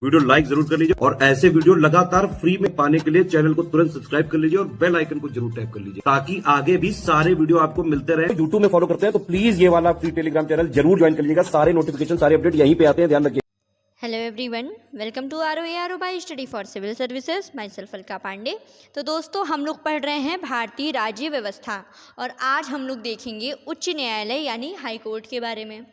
Video like जरूर कर लीजिए और ऐसे वीडियो लगातार फ्री में पाने के लिए चैनल को तुरंत सब्सक्राइब कर लीजिए और बेल आइकन को जरूर टैप कर लीजिए ताकि आगे भी सारे वीडियो आपको मिलते रहे। यूट्यूब में फॉलो करते हैं तो प्लीज ये वाला फ्री टेलीग्राम चैनल जरूर ज्वाइन कर लीजिएगा। सारे नोटिफिकेशन सारे अपडेट यहीं पे आते हैं, ध्यान रखिए। Hello everyone, welcome to ROARO by study for civil services. Myself Alka Pandey. तो दोस्तों, हम लोग पढ़ रहे हैं भारतीय राज्य व्यवस्था और आज हम लोग देखेंगे उच्च न्यायालय यानी हाई कोर्ट के बारे में।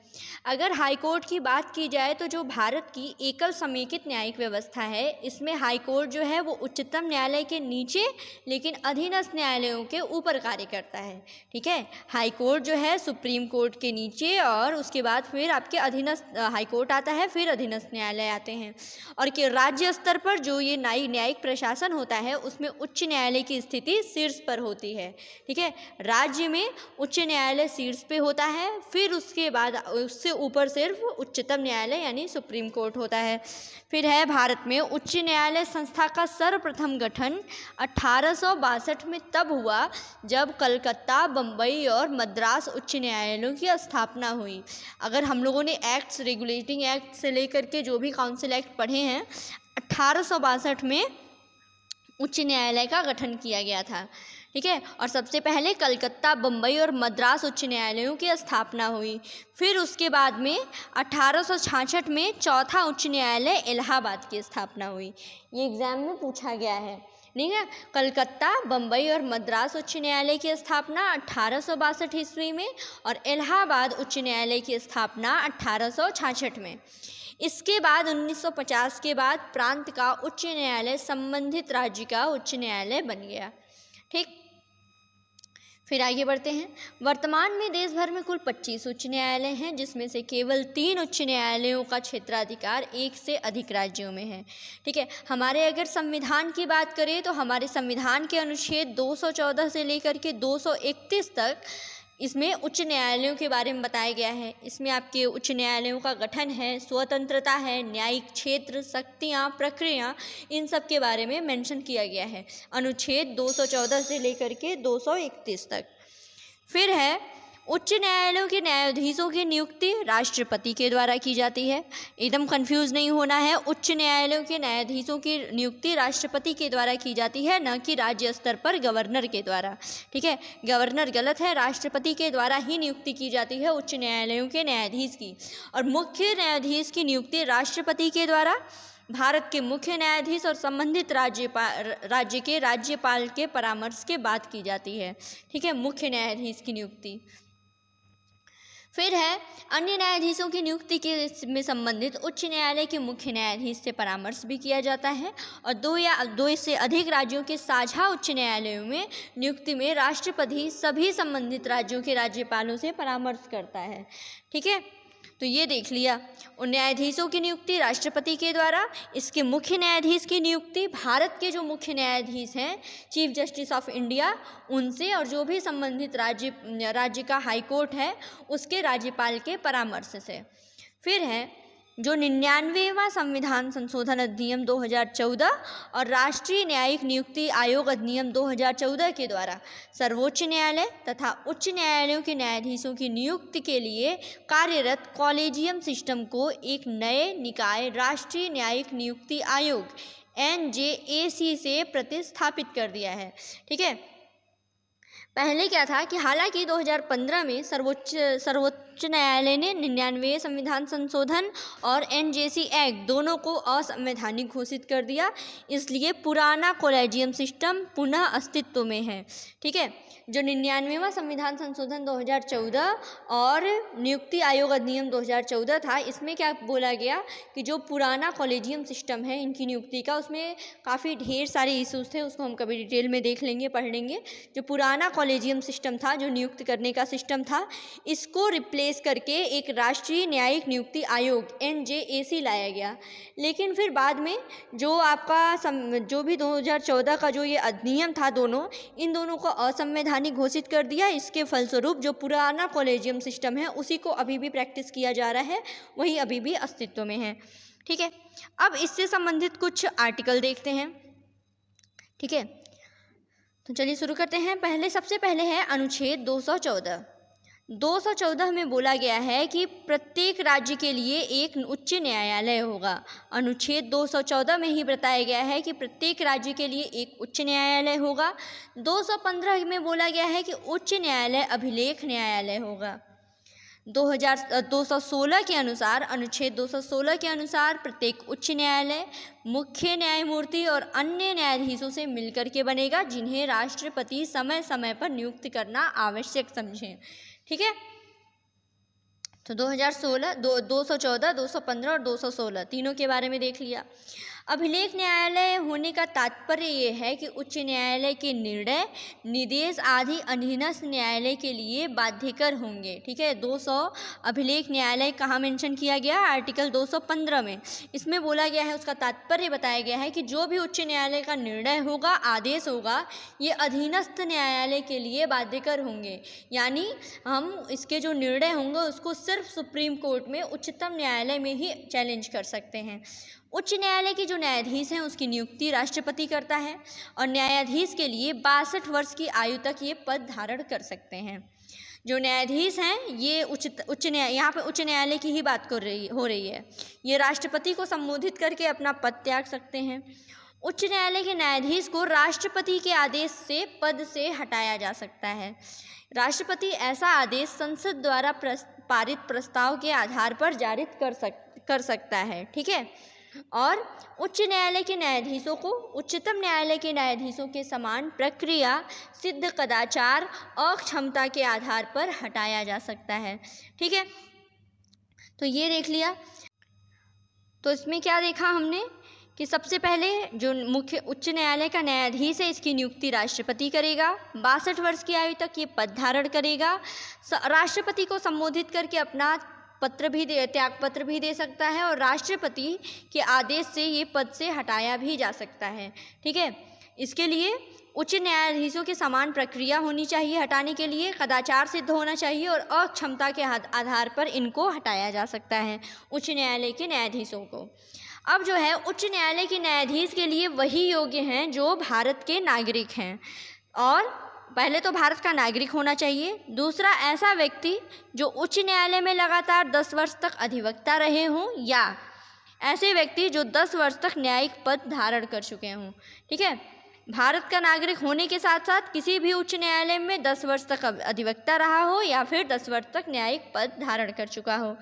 अगर हाई कोर्ट की बात की जाए तो जो भारत की एकल समेकित न्यायिक व्यवस्था है, इसमें हाई कोर्ट जो है वो उच्चतम न्यायालय के नीचे लेकिन अधीनस्थ न्यायालयों के ऊपर कार्य करता है। ठीक है, हाई कोर्ट जो है सुप्रीम कोर्ट के नीचे और उसके बाद फिर आपके अधीनस्थ हाई कोर्ट आता है, फिर अधीनस्थ न्यायालय आते हैं। और कि राज्य स्तर पर जो ये न्यायिक प्रशासन होता है उसमें उच्च न्यायालय की स्थिति शीर्ष पर होती है। ठीक है, राज्य में उच्च न्यायालय शीर्ष पे होता है, फिर उसके बाद उससे ऊपर सिर्फ उच्चतम न्यायालय यानी सुप्रीम कोर्ट होता है। फिर है भारत में उच्च न्यायालय संस्था का सर्वप्रथम गठन 1862 में तब हुआ जब कलकत्ता, बम्बई और मद्रास उच्च न्यायालयों की स्थापना हुई। अगर हम लोगों ने एक्ट्स, रेगुलेटिंग एक्ट से लेकर के जो भी काउंसिल एक्ट पढ़े हैं, 1862 में उच्च न्यायालय का गठन किया गया था। ठीक है, और सबसे पहले कलकत्ता, बम्बई और मद्रास उच्च न्यायालयों की स्थापना हुई। फिर उसके बाद में 1866 में चौथा उच्च न्यायालय इलाहाबाद की स्थापना हुई। ये एग्ज़ाम में पूछा गया है। ठीक है, कलकत्ता, बम्बई और मद्रास उच्च न्यायालय की स्थापना 1862 ईस्वी में और इलाहाबाद उच्च न्यायालय की स्थापना 1866 में। इसके बाद 1950 के बाद प्रांत का उच्च न्यायालय संबंधित राज्य का उच्च न्यायालय बन गया। ठीक, फिर आगे बढ़ते हैं। वर्तमान में देश भर में कुल 25 उच्च न्यायालय हैं, जिसमें से केवल 3 उच्च न्यायालयों का क्षेत्राधिकार एक से अधिक राज्यों में है। ठीक है, हमारे अगर संविधान की बात करें तो हमारे संविधान के अनुच्छेद 214 से लेकर के 231 तक इसमें उच्च न्यायालयों के बारे में बताया गया है। इसमें आपके उच्च न्यायालयों का गठन है, स्वतंत्रता है, न्यायिक क्षेत्र, शक्तियाँ, प्रक्रिया, इन सब के बारे में मेंशन किया गया है अनुच्छेद 214 से लेकर के 231 तक। फिर है उच्च न्यायालयों के न्यायाधीशों की नियुक्ति राष्ट्रपति के द्वारा की जाती है। एकदम कंफ्यूज नहीं होना है, उच्च न्यायालयों के न्यायाधीशों की नियुक्ति राष्ट्रपति के द्वारा की जाती है, न कि राज्य स्तर पर गवर्नर के द्वारा। ठीक है, गवर्नर गलत है, राष्ट्रपति के द्वारा ही नियुक्ति की जाती है उच्च न्यायालयों के न्यायाधीश की। और मुख्य न्यायाधीश की नियुक्ति राष्ट्रपति के द्वारा, भारत के मुख्य न्यायाधीश और संबंधित राज्य के राज्यपाल के परामर्श के बाद की जाती है। ठीक है, मुख्य न्यायाधीश की नियुक्ति। फिर है अन्य न्यायाधीशों की नियुक्ति के में संबंधित उच्च न्यायालय के मुख्य न्यायाधीश से परामर्श भी किया जाता है। और दो से अधिक राज्यों के साझा उच्च न्यायालयों में नियुक्ति में राष्ट्रपति सभी संबंधित राज्यों के राज्यपालों से परामर्श करता है। ठीक है, तो ये देख लिया। उन न्यायाधीशों की नियुक्ति राष्ट्रपति के द्वारा, इसके मुख्य न्यायाधीश की नियुक्ति भारत के जो मुख्य न्यायाधीश हैं, चीफ जस्टिस ऑफ इंडिया, उनसे, और जो भी संबंधित राज्य का हाई कोर्ट है उसके राज्यपाल के परामर्श से। फिर है जो 99वां संविधान संशोधन अधिनियम 2014 और राष्ट्रीय न्यायिक नियुक्ति आयोग अधिनियम 2014 के द्वारा सर्वोच्च न्यायालय तथा उच्च न्यायालयों के न्यायाधीशों की नियुक्ति के लिए कार्यरत कॉलेजियम सिस्टम को एक नए निकाय राष्ट्रीय न्यायिक नियुक्ति आयोग NJAC से प्रतिस्थापित कर दिया है। ठीक है, पहले क्या था कि हालांकि 2015 में सर्वोच्च न्यायालय ने 99वें संविधान संशोधन और NJAC एक्ट दोनों को असंवैधानिक घोषित कर दिया, इसलिए पुराना कॉलेजियम सिस्टम पुनः अस्तित्व में है। ठीक है, जो 99वां संविधान संशोधन 2014 और नियुक्ति आयोग अधिनियम 2014 था, इसमें क्या बोला गया कि जो पुराना कॉलेजियम सिस्टम है इनकी नियुक्ति का, उसमें काफ़ी ढेर सारे इश्यूज थे, उसको हम कभी डिटेल में देख लेंगे, पढ़ लेंगे। जो पुराना कॉलेजियम सिस्टम था, जो नियुक्त करने का सिस्टम था, इसको रिप्लेस करके एक राष्ट्रीय न्यायिक नियुक्ति आयोग NJAC लाया गया। लेकिन फिर बाद में जो जो भी 2014 का जो ये अधिनियम था, इन दोनों को असंवैधानिक घोषित कर दिया। इसके फलस्वरूप जो पुराना कॉलेजियम सिस्टम है उसी को अभी भी प्रैक्टिस किया जा रहा है, वही अभी भी अस्तित्व में है। ठीक है, अब इससे संबंधित कुछ आर्टिकल देखते हैं। ठीक है, तो चलिए शुरू करते हैं। सबसे पहले है अनुच्छेद 214। 214 में बोला गया है कि प्रत्येक राज्य के लिए एक उच्च न्यायालय होगा। अनुच्छेद 214 में ही बताया गया है कि प्रत्येक राज्य के लिए एक उच्च न्यायालय होगा। 215 में बोला गया है कि उच्च न्यायालय अभिलेख न्यायालय होगा। 216 के अनुसार, अनुच्छेद 216 के अनुसार प्रत्येक उच्च न्यायालय मुख्य न्यायमूर्ति और अन्य न्यायाधीशों से मिलकर के बनेगा, जिन्हें राष्ट्रपति समय समय पर नियुक्त करना आवश्यक समझे। ठीक है, तो 2016, 214, 215 और 216 तीनों के बारे में देख लिया। अभिलेख न्यायालय होने का तात्पर्य ये है कि उच्च न्यायालय के निर्णय, निर्देश आदि अधीनस्थ न्यायालय के लिए बाध्यकर होंगे। ठीक है, 200 अभिलेख न्यायालय कहाँ मेंशन किया गया? आर्टिकल 215 में। इसमें बोला गया है, उसका तात्पर्य बताया गया है कि जो भी उच्च न्यायालय का निर्णय होगा, आदेश होगा, ये अधीनस्थ न्यायालय के लिए बाध्यकर होंगे। यानी हम इसके जो निर्णय होंगे उसको सिर्फ सुप्रीम कोर्ट में, उच्चतम न्यायालय में ही चैलेंज कर सकते हैं। उच्च न्यायालय के जो न्यायाधीश हैं उसकी नियुक्ति राष्ट्रपति करता है और न्यायाधीश के लिए 62 वर्ष की आयु तक ये पद धारण कर सकते हैं। जो न्यायाधीश हैं ये यहाँ पे उच्च न्यायालय की ही बात हो रही है। ये राष्ट्रपति को संबोधित करके अपना पद त्याग सकते हैं। उच्च न्यायालय के न्यायाधीश को राष्ट्रपति के आदेश से पद से हटाया जा सकता है। राष्ट्रपति ऐसा आदेश संसद द्वारा पारित प्रस्ताव के आधार पर जारी कर सकता है। ठीक है, और उच्च न्यायालय के न्यायाधीशों को उच्चतम न्यायालय के न्यायाधीशों के समान प्रक्रिया, सिद्ध कदाचार और क्षमता के आधार पर हटाया जा सकता है। ठीक है, तो ये देख लिया। तो इसमें क्या देखा हमने कि सबसे पहले जो मुख्य उच्च न्यायालय का न्यायाधीश है, इसकी नियुक्ति राष्ट्रपति करेगा। 62 वर्ष की आयु तक ये पद धारण करेगा। राष्ट्रपति को संबोधित करके अपना त्याग पत्र भी दे सकता है और राष्ट्रपति के आदेश से ये पद से हटाया भी जा सकता है। ठीक है, इसके लिए उच्च न्यायाधीशों के समान प्रक्रिया होनी चाहिए हटाने के लिए, कदाचार सिद्ध होना चाहिए और अक्षमता के आधार पर इनको हटाया जा सकता है, उच्च न्यायालय के न्यायाधीशों को। अब जो है उच्च न्यायालय के न्यायाधीश के लिए वही योग्य हैं जो भारत के नागरिक हैं। और पहले तो भारत का नागरिक होना चाहिए, दूसरा ऐसा व्यक्ति जो उच्च न्यायालय में लगातार 10 वर्ष तक अधिवक्ता रहे हों या ऐसे व्यक्ति जो 10 वर्ष तक न्यायिक पद धारण कर चुके हों। ठीक है, भारत का नागरिक होने के साथ साथ किसी भी उच्च न्यायालय में 10 वर्ष तक अधिवक्ता रहा हो या फिर 10 वर्ष तक न्यायिक पद धारण कर चुका हो।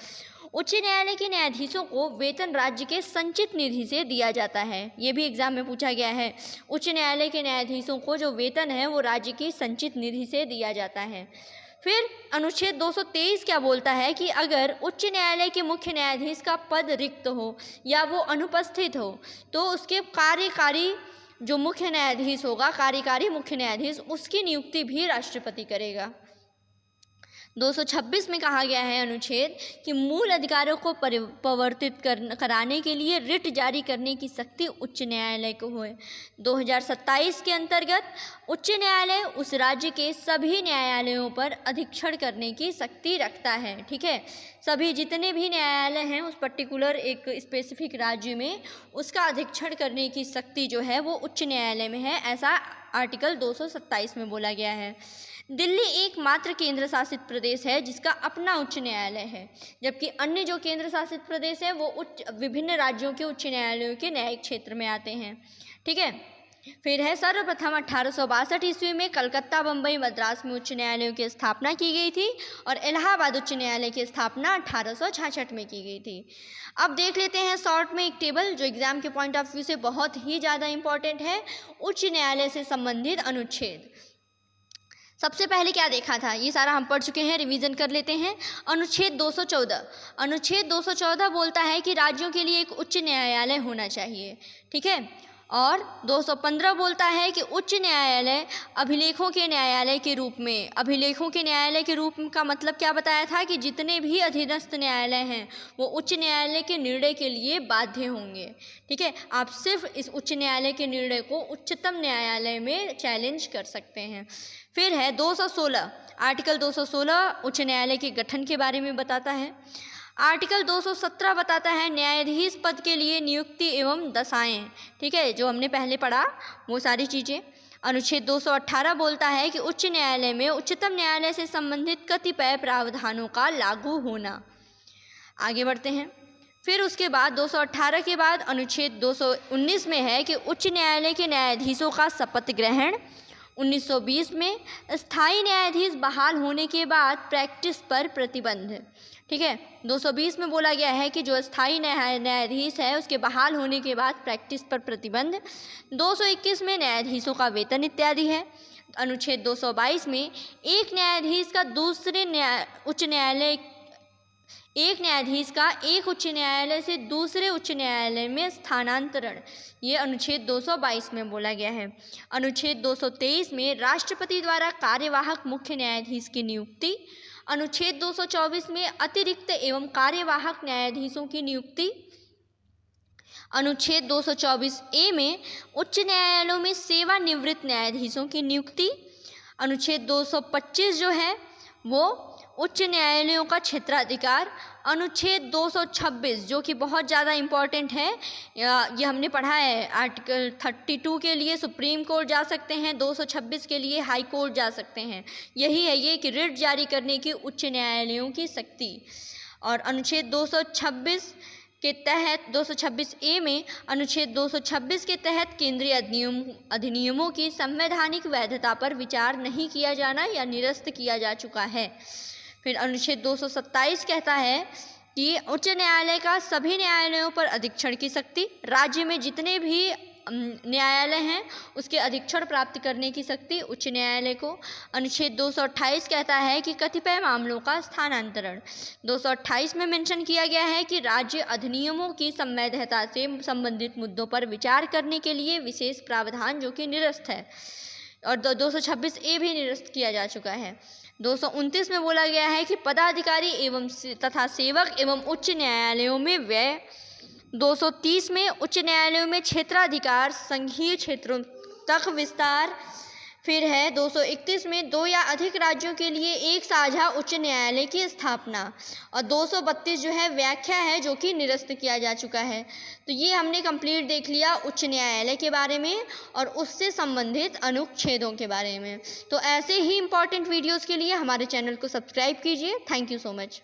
उच्च न्यायालय के न्यायाधीशों को वेतन राज्य के संचित निधि से दिया जाता है। ये भी एग्जाम में पूछा गया है। उच्च न्यायालय के न्यायाधीशों को जो वेतन है वो राज्य की संचित निधि से दिया जाता है। फिर अनुच्छेद 223 क्या बोलता है कि अगर उच्च न्यायालय के मुख्य न्यायाधीश का पद रिक्त हो या वो अनुपस्थित हो तो उसके कार्यकारी जो मुख्य न्यायाधीश होगा, कार्यकारी मुख्य न्यायाधीश, उसकी नियुक्ति भी राष्ट्रपति करेगा। 226 में कहा गया है अनुच्छेद कि मूल अधिकारों को परिवर्तित कराने के लिए रिट जारी करने की शक्ति उच्च न्यायालय को है। 2027 के अंतर्गत उच्च न्यायालय उस राज्य के सभी न्यायालयों पर अधीक्षण करने की शक्ति रखता है। ठीक है, सभी जितने भी न्यायालय हैं उस पर्टिकुलर एक स्पेसिफिक राज्य में उसका अधीक्षण करने की शक्ति जो है वो उच्च न्यायालय में है, ऐसा आर्टिकल 227 में बोला गया है। दिल्ली एकमात्र केंद्र शासित प्रदेश है जिसका अपना उच्च न्यायालय है, जबकि अन्य जो केंद्र शासित प्रदेश है वो विभिन्न राज्यों के उच्च न्यायालयों के न्यायिक क्षेत्र में आते हैं। ठीक है, फिर है सर्वप्रथम 1862 ईस्वी में कलकत्ता, बम्बई, मद्रास में उच्च न्यायालयों की स्थापना की गई थी और इलाहाबाद उच्च न्यायालय की स्थापना 1866 में की गई थी। अब देख लेते हैं शॉर्ट में एक टेबल जो एग्जाम के पॉइंट ऑफ व्यू से बहुत ही ज़्यादा इंपॉर्टेंट है। उच्च न्यायालय से संबंधित अनुच्छेद सबसे पहले क्या देखा था, ये सारा हम पढ़ चुके हैं, रिवीजन कर लेते हैं। अनुच्छेद 214, अनुच्छेद 214 बोलता है कि राज्यों के लिए एक उच्च न्यायालय होना चाहिए। ठीक है, और 215 बोलता है कि उच्च न्यायालय अभिलेखों के न्यायालय के रूप में, अभिलेखों के न्यायालय के रूप का मतलब क्या बताया था कि जितने भी अधीनस्थ न्यायालय हैं वो उच्च न्यायालय के निर्णय के लिए बाध्य होंगे। ठीक है, आप सिर्फ इस उच्च न्यायालय के निर्णय को उच्चतम न्यायालय में चैलेंज कर सकते हैं। फिर है 216, आर्टिकल 216 उच्च न्यायालय के गठन के बारे में बताता है। आर्टिकल 217 बताता है न्यायाधीश पद के लिए नियुक्ति एवं दशाएं। ठीक है, जो हमने पहले पढ़ा वो सारी चीज़ें। अनुच्छेद 218 बोलता है कि उच्च न्यायालय में उच्चतम न्यायालय से संबंधित कतिपय प्रावधानों का लागू होना। आगे बढ़ते हैं। फिर उसके बाद 218 के बाद अनुच्छेद 219 में है कि उच्च न्यायालय के न्यायाधीशों का शपथ ग्रहण। 1920 में स्थायी न्यायाधीश बहाल होने के बाद प्रैक्टिस पर प्रतिबंध। ठीक है, 220 में बोला गया है कि जो स्थायी न्यायाधीश है उसके बहाल होने के बाद प्रैक्टिस पर प्रतिबंध। 221 में न्यायाधीशों का वेतन इत्यादि है। अनुच्छेद 222 में एक न्यायाधीश का एक उच्च न्यायालय से दूसरे उच्च न्यायालय में स्थानांतरण, ये अनुच्छेद 222 में बोला गया है। अनुच्छेद 223 में राष्ट्रपति द्वारा कार्यवाहक मुख्य न्यायाधीश की नियुक्ति। अनुच्छेद 224 में अतिरिक्त एवं कार्यवाहक न्यायाधीशों की नियुक्ति। अनुच्छेद 224A में उच्च न्यायालयों में सेवानिवृत्त न्यायाधीशों की नियुक्ति। अनुच्छेद 225 जो है वो उच्च न्यायालयों का क्षेत्राधिकार। अनुच्छेद 226 जो कि बहुत ज़्यादा इम्पॉर्टेंट है, ये हमने पढ़ा है, आर्टिकल 32 के लिए सुप्रीम कोर्ट जा सकते हैं, 226 के लिए हाई कोर्ट जा सकते हैं। यही है ये कि रिट जारी करने की उच्च न्यायालयों की शक्ति। और अनुच्छेद 226 के तहत 226A में अनुच्छेद 226 के तहत केंद्रीय अधिनियमों की संवैधानिक वैधता पर विचार नहीं किया जाना या निरस्त किया जा चुका है। फिर अनुच्छेद 227 कहता है कि उच्च न्यायालय का सभी न्यायालयों पर अधीक्षण की शक्ति। राज्य में जितने भी न्यायालय हैं उसके अधीक्षण प्राप्त करने की शक्ति उच्च न्यायालय को। अनुच्छेद 228 कहता है कि कतिपय मामलों का स्थानांतरण। 228 में मेंशन किया गया है कि राज्य अधिनियमों की संवैधता से संबंधित मुद्दों पर विचार करने के लिए विशेष प्रावधान जो कि निरस्त है, और 226A भी निरस्त किया जा चुका है। 229 में बोला गया है कि पदाधिकारी एवं तथा सेवक एवं उच्च न्यायालयों में व्यय। 230 में उच्च न्यायालयों में क्षेत्राधिकार संघीय क्षेत्रों तक विस्तार। फिर है 231 में 2 या अधिक राज्यों के लिए एक साझा उच्च न्यायालय की स्थापना। और 232 जो है व्याख्या है जो कि निरस्त किया जा चुका है। तो ये हमने कंप्लीट देख लिया उच्च न्यायालय के बारे में और उससे संबंधित अनुच्छेदों के बारे में। तो ऐसे ही इम्पॉर्टेंट वीडियोज़ के लिए हमारे चैनल को सब्सक्राइब कीजिए। Thank you so much.